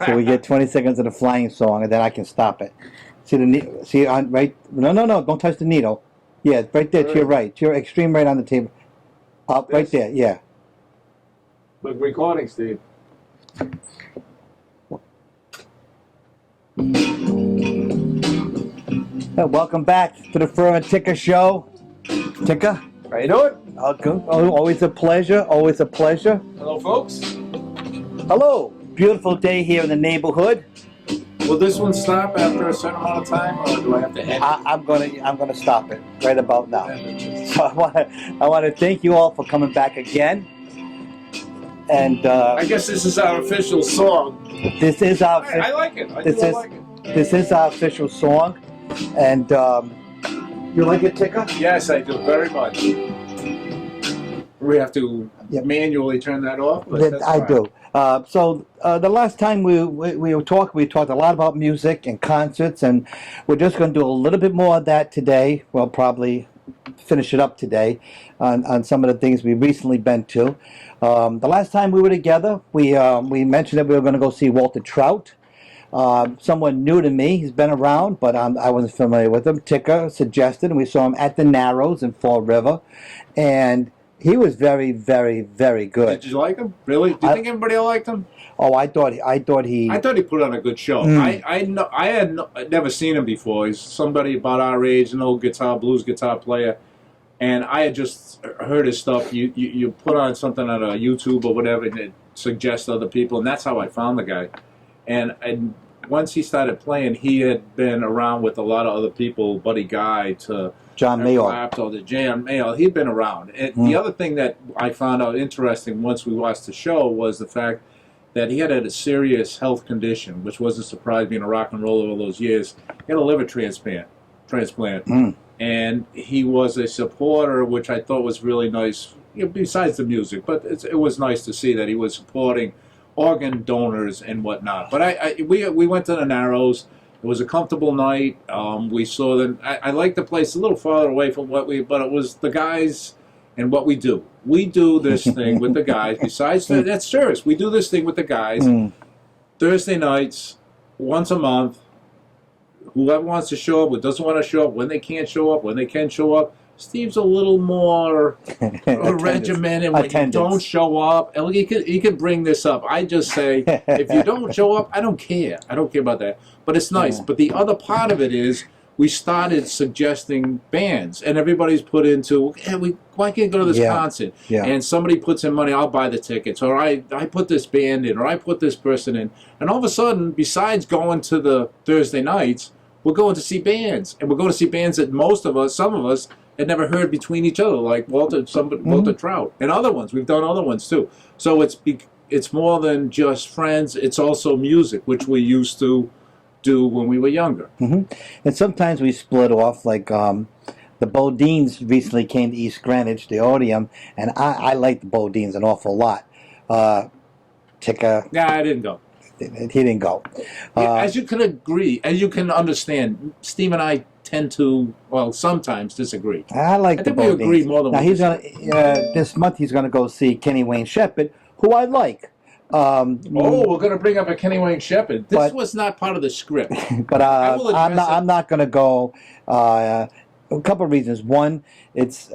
So we get 20 seconds of the flying song, and then I can stop it. See see on right? No, don't touch the needle. Yeah, right there to your right, to your extreme right on the table. Up, right there. Yeah. Look, recording, Steve. Welcome back to the Ferr and Ticka show. Ticka? How you doing? Always a pleasure. Always a pleasure. Hello, folks. Hello. Beautiful day here in the neighborhood. Will this one stop after a certain amount of time, or do I have to end? I'm gonna stop it right about now. So I want to thank you all for coming back again. And I guess this is our official song. This is our. I like it. I like it. This is our official song, and you like it, Ticka? Yes, I do very much. We have to manually turn that off. But that's fine. do. So the last time we talked a lot about music and concerts, and we're just going to do a little bit more of that today. We'll probably finish it up today on some of the things we've recently been to. The last time we were together, we mentioned that we were going to go see Walter Trout. Someone new to me. He's been around, but I wasn't familiar with him. Ticka suggested, and we saw him at the Narrows in Fall River, and he was very, very, very good. Did you like him? Really? Do you think everybody liked him? Oh, I thought he put on a good show. I had never seen him before. He's somebody about our age, an old blues guitar player, and I had just heard his stuff. You put on something on a YouTube or whatever, and it suggests other people, and that's how I found the guy. And once he started playing, he had been around with a lot of other people, Buddy Guy to John Mayall. To John Mayall. He'd been around. And the other thing that I found out interesting once we watched the show was the fact that he had a serious health condition, which wasn't surprising being a rock and roller all those years. He had a liver transplant. And he was a supporter, which I thought was really nice, besides the music. But it was nice to see that he was supporting organ donors and whatnot. But we went to the Narrows. It was a comfortable night. We saw them. I liked the place a little farther away from but it was the guys and what we do. We do this thing with the guys. Besides that's serious. We do this thing with the guys. Thursday nights, once a month. Whoever wants to show up, who doesn't want to show up, when they can't show up, when they can show up. Steve's a little more regimented when you don't show up. And he could bring this up. I just say, if you don't show up, I don't care. I don't care about that. But it's nice. But the other part of it is we started suggesting bands. And everybody's put into, why can't you go to this concert? Yeah. And somebody puts in money, I'll buy the tickets. Or I put this band in. Or I put this person in. And all of a sudden, besides going to the Thursday nights, we're going to see bands. And we're going to see bands that some of us, had never heard between each other, like Walter Trout and other ones. We've done other ones too. So it's more than just friends. It's also music, which we used to do when we were younger. And sometimes we split off, like the Bodines recently came to East Greenwich, the Odeum, and I like the Bodines an awful lot. Ticka. Yeah, I didn't go. He didn't go. As you can understand, Steve and I tend to, sometimes disagree. I think we agree more than now. He's gonna this month. He's gonna go see Kenny Wayne Shepherd, who I like. We're gonna bring up a Kenny Wayne Shepherd. This was not part of the script. But I'm not gonna go. A couple of reasons. One, it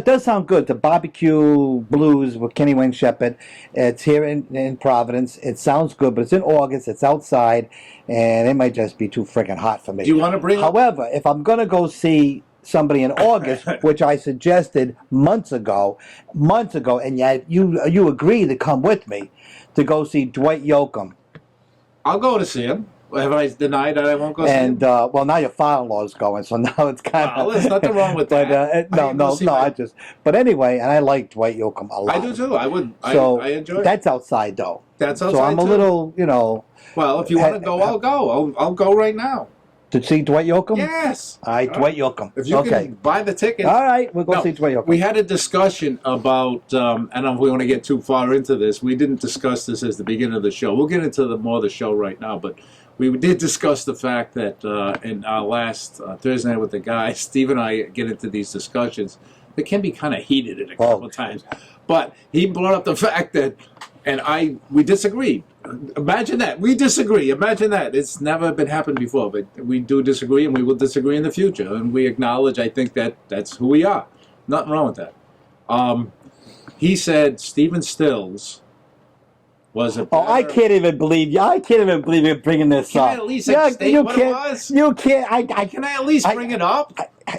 does sound good. The barbecue blues with Kenny Wayne Shepherd. It's here in Providence. It sounds good, but it's in August. It's outside, and it might just be too freaking hot for me. Do you want to bring? However, if I'm gonna go see somebody in August, which I suggested months ago, and yet you agreed to come with me to go see Dwight Yoakam. I'll go to see him. Have I denied that I won't go see him? And my your father-in-law is going, so now it's kind of. There's nothing wrong with that. But anyway, and I like Dwight Yoakam a lot. I do too. I would. So I enjoy it. That's outside though. That's outside. So I'm a little, Well, if you want to go, I'll go. I'll go right now. To see Dwight Yoakam? Yes. All right, Dwight Yoakam. If you can buy the tickets. All right, we'll go see Dwight Yoakam. We had a discussion about, I don't know if we want to get too far into this. We didn't discuss this as the beginning of the show. We'll get into more of the show right now, but we did discuss the fact that in our last Thursday night with the guys, Steve and I get into these discussions. They can be kind of heated at a couple of times. But he brought up the fact that, and we disagreed. Imagine that. We disagree. Imagine that. It's never been happened before, but we do disagree, and we will disagree in the future. And we acknowledge, I think, that that's who we are. Nothing wrong with that. He said Stephen Stills was a better... Oh, I can't even believe you. I can't even believe you're bringing this Can up. I at least state what it was? You can't. Can I at least bring it up?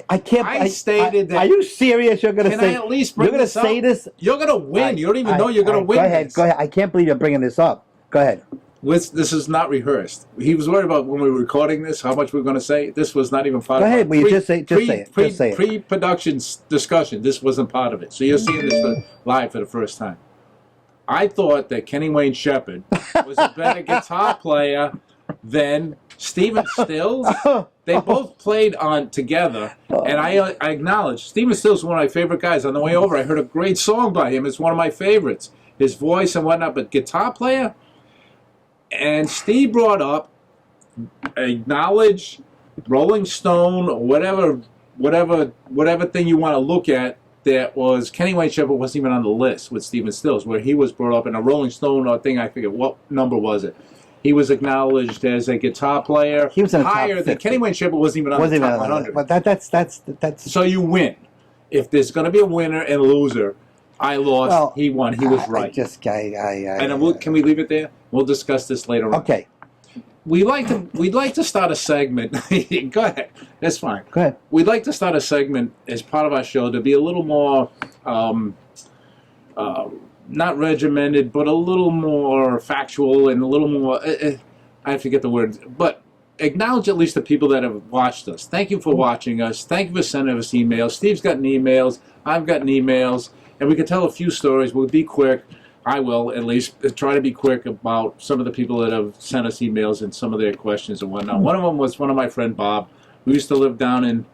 I can't. I stated that... Are you serious? You're going to say... Can I at least bring this up? You're going to say this? You're going to win. You don't even know you're going to win. Go ahead. Go ahead. I can't believe you're bringing this up. Go ahead. This is not rehearsed. He was worried about when we were recording this, how much we were going to say. This was not even part of it. Go ahead. Will you just say it? Pre-production discussion, this wasn't part of it. So you're seeing this live for the first time. I thought that Kenny Wayne Shepherd was a better guitar player than Stephen Stills. They both played on together, and I acknowledge Stephen Stills is one of my favorite guys. On the way over, I heard a great song by him. It's one of my favorites. His voice and whatnot, but guitar player. And Steve brought up, acknowledge Rolling Stone or whatever thing you want to look at. That was Kenny Wayne Shepherd wasn't even on the list with Stephen Stills, where he was brought up in a Rolling Stone thing. I forget what number was it. He was acknowledged as a guitar player. He was in the higher top than 50. Kenny Wayne Shepherd wasn't even on the top 100. But that's. So you win. If there's going to be a winner and a loser, I lost. Well, he won. He was right. Can we leave it there? We'll discuss this later on. Okay. We'd like to start a segment. Go ahead. That's fine. Go ahead. We'd like to start a segment as part of our show to be a little more, not regimented, but a little more factual and a little more. I forget the word, but acknowledge at least the people that have watched us. Thank you for watching us. Thank you for sending us emails. Steve's gotten emails. I've gotten emails, and we can tell a few stories. We'll be quick. I will, at least, try to be quick about some of the people that have sent us emails and some of their questions and whatnot. One of them was one of my friend, Bob, who used to live down in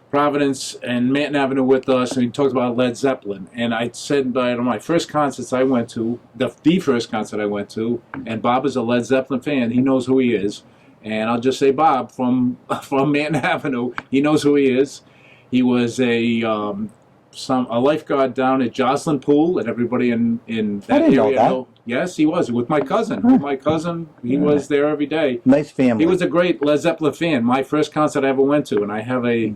Providence and Manton Avenue with us, and he talked about Led Zeppelin. And I said at my first concerts I went to, the first concert I went to, and Bob is a Led Zeppelin fan. He knows who he is. And I'll just say Bob from Manton Avenue, he knows who he is. He was a lifeguard down at Joslin Pool, and everybody in that area know. Yes, he was with my cousin. He was there every day. Nice family. He was a great Led Zeppelin fan. My first concert I ever went to, and I have a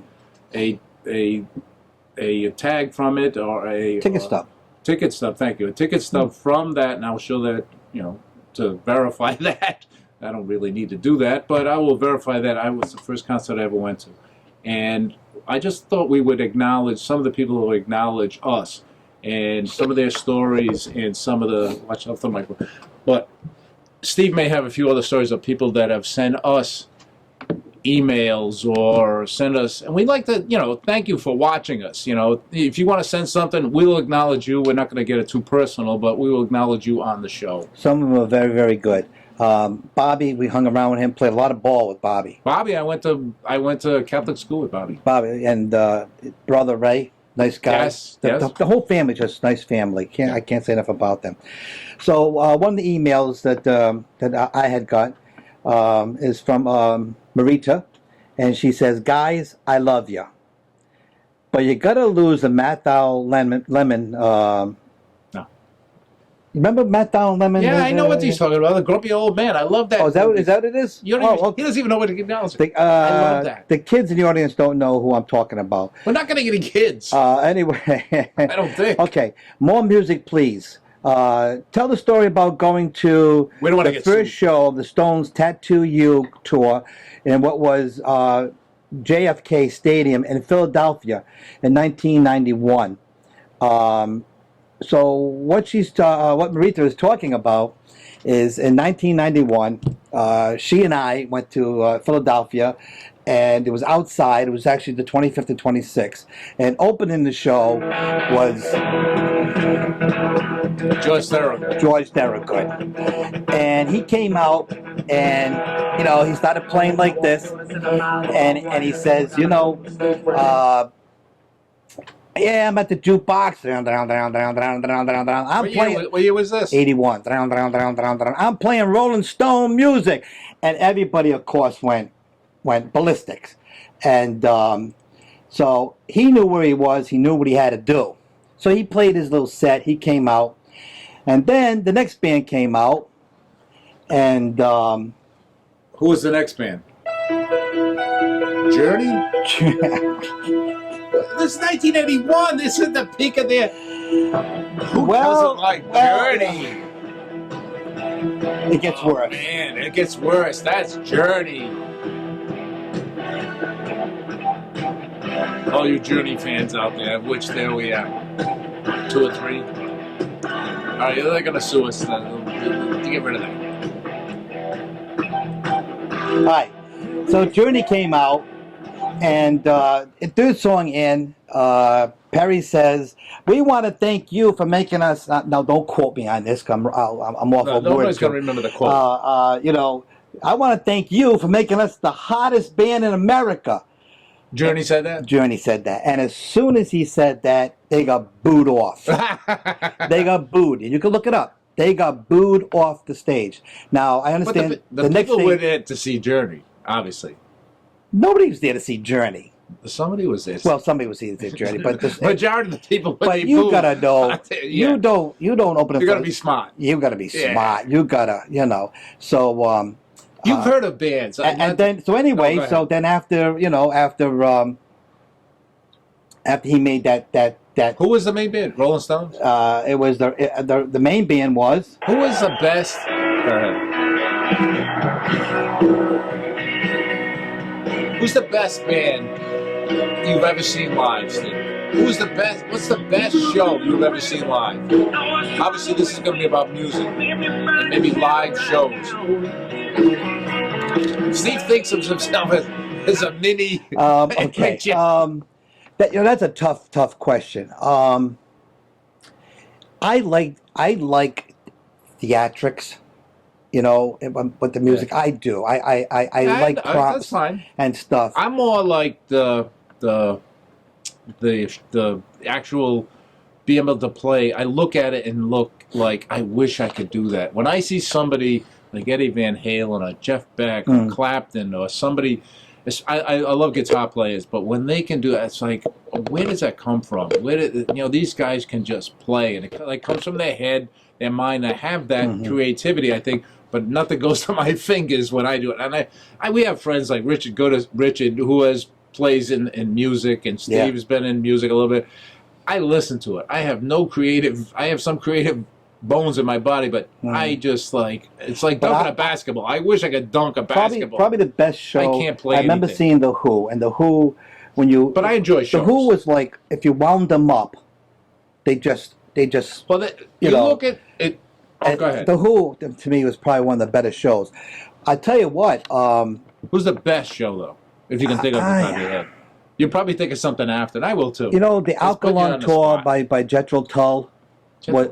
tag from it or a ticket stub. Ticket stub. Thank you. A ticket stub from that, and I'll show that to verify that. I don't really need to do that, but I will verify that I was the first concert I ever went to, and I just thought we would acknowledge some of the people who acknowledge us and some of their stories and some of the... Watch out for the microphone. But Steve may have a few other stories of people that have sent us emails or send us... And we'd like to, thank you for watching us. If you want to send something, we'll acknowledge you. We're not going to get it too personal, but we will acknowledge you on the show. Some of them are very, very good. Bobby, we hung around with him, played a lot of ball with Bobby. Bobby, I went to Catholic school with Bobby. Bobby and brother Ray, nice guy. Yes, the whole family, just nice family. I can't say enough about them. So one of the emails that I had got is from Marita, and she says, "Guys, I love you, but you gotta lose the Mathau Lemon." Remember Matt Down Lemon? Yeah, I know what he's talking about. The grumpy old man. I love that. Oh, is that what it is? He doesn't even know what to acknowledge. I love that. The kids in the audience don't know who I'm talking about. We're not going to get any kids. Anyway. I don't think. Okay, more music, please. Tell the story about going to the first show of the Stones' Tattoo You tour in what was JFK Stadium in Philadelphia in 1991. So what Marita is talking about is in 1991, she and I went to Philadelphia, and it was outside. It was actually the 25th and 26th. And opening the show was George Thorogood. And he came out, and he started playing like this, and he says, yeah, I'm at the jukebox. I'm playing. What year was this? 81. I'm playing Rolling Stone music, and everybody, of course, went ballistics. And so he knew where he was. He knew what he had to do. So he played his little set. He came out, and then the next band came out, And Who was the next band? Journey? This is 1981. This is the peak of their... Who doesn't like Journey? It gets worse. Man, it gets worse. That's Journey. All you Journey fans out there, which there we are. 2 or 3. All right, they're going to sue us. Get rid of that. All right. So Journey came out, and third song in, Perry says, "We want to thank you for making us." Now, don't quote me on this. I'm off of Nobody's going to remember the quote. I want to thank you for making us the hottest band in America. Journey said that? Journey said that. And as soon as he said that, they got booed off. They got booed. And you can look it up. They got booed off the stage. Now, I understand the next people thing, were there to see Journey, obviously. nobody was there to see Journey. Somebody was there. Well, somebody was there to see Journey, but majority of the people. But you gotta know. Yeah. You don't open it. You gotta be smart. You gotta be smart. You gotta, So. You've heard of bands, and then then after after he made that. Who was the main band? Rolling Stones. It was the main band was. Who was the best? Go ahead. Who's the best band you've ever seen live, Steve? Who's the best? What's the best show you've ever seen live? Obviously, this is going to be about music and maybe live shows. Steve thinks of himself as a mini. Okay. That's a tough question. I like theatrics. With the music, I do. I like props that's fine. and stuff. I'm more like the actual being able to play. I look at it and look like I wish I could do that. When I see somebody like Eddie Van Halen or Jeff Beck or Clapton or somebody, I love guitar players, but when they can do that, it's like, where does that come from? These guys can just play, and it comes from their head, their mind. I have that creativity, I think, but nothing goes to my fingers when I do it. And we have friends like Richard. Go to Richard, who plays in music, and Steve's been in music a little bit. I listen to it. I have some creative bones in my body, but I just it's like dunking a basketball. I wish I could dunk a basketball. Probably the best show. I can't play. I remember seeing The Who, and The Who, but I enjoy shows. The Who was like, if you wound them up, they just. Well, look at it. Oh, go ahead. The Who, to me, was probably one of the better shows. I tell you what. Who's the best show though? If you can think of the top of your head, you'll probably think of something after, and I will too. The Alkaline tour by Jethro Tull.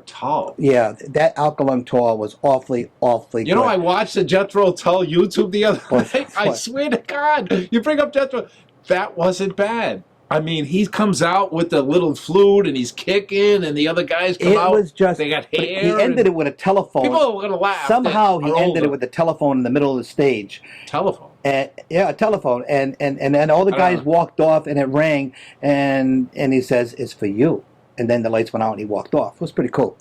Tull. Yeah, that Alkaline tour was awfully good. I watched the Jethro Tull YouTube the other night. I swear to God, you bring up Jethro. That wasn't bad. I mean, he comes out with the little flute and he's kicking, and the other guys come out. It was just. They got hair. He ended it with a telephone. People are going to laugh. Somehow he ended it with a telephone in the middle of the stage. Telephone. A telephone, and then all the guys walked off, and it rang, and he says, "It's for you." And then the lights went out, and he walked off. It was pretty cool.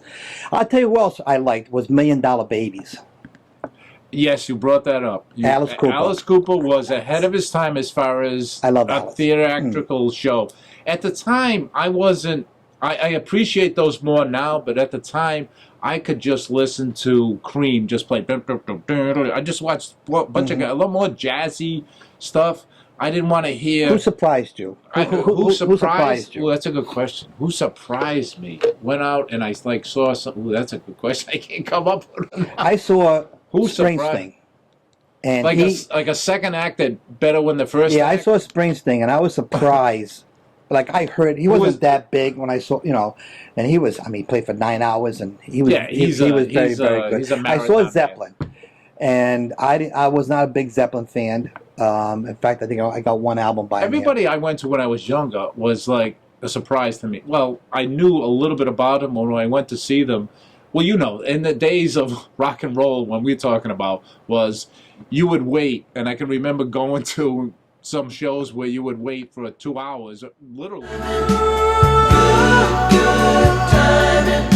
I'll tell you what else I liked was $1 Million Babies. Yes, you brought that up. Alice Cooper. Alice Cooper was ahead of his time as far as a theatrical show. At the time, I wasn't. I appreciate those more now, but at the time, I could just listen to Cream just play. I just watched a bunch of a lot more jazzy stuff. I didn't want to hear. Who surprised you? Who surprised you? Well, that's a good question. Who surprised me? Went out and I saw something. Ooh, that's a good question. I can't come up with it. I saw Who Springsteen. And like a second act that better than the first. Yeah, act? I saw Springsteen and I was surprised. Like I heard he wasn't that big when I saw and he was. I mean, he played for 9 hours and he was. He was very good. He's a I saw Zeppelin, and I was not a big Zeppelin fan. In fact, I think I got one album by everybody I went to when I was younger was like a surprise to me. Well, I knew a little bit about them when I went to see them. Well, in the days of rock and roll, when we're talking about was you would wait, and I can remember going to some shows where you would wait for 2 hours, literally. Good timing.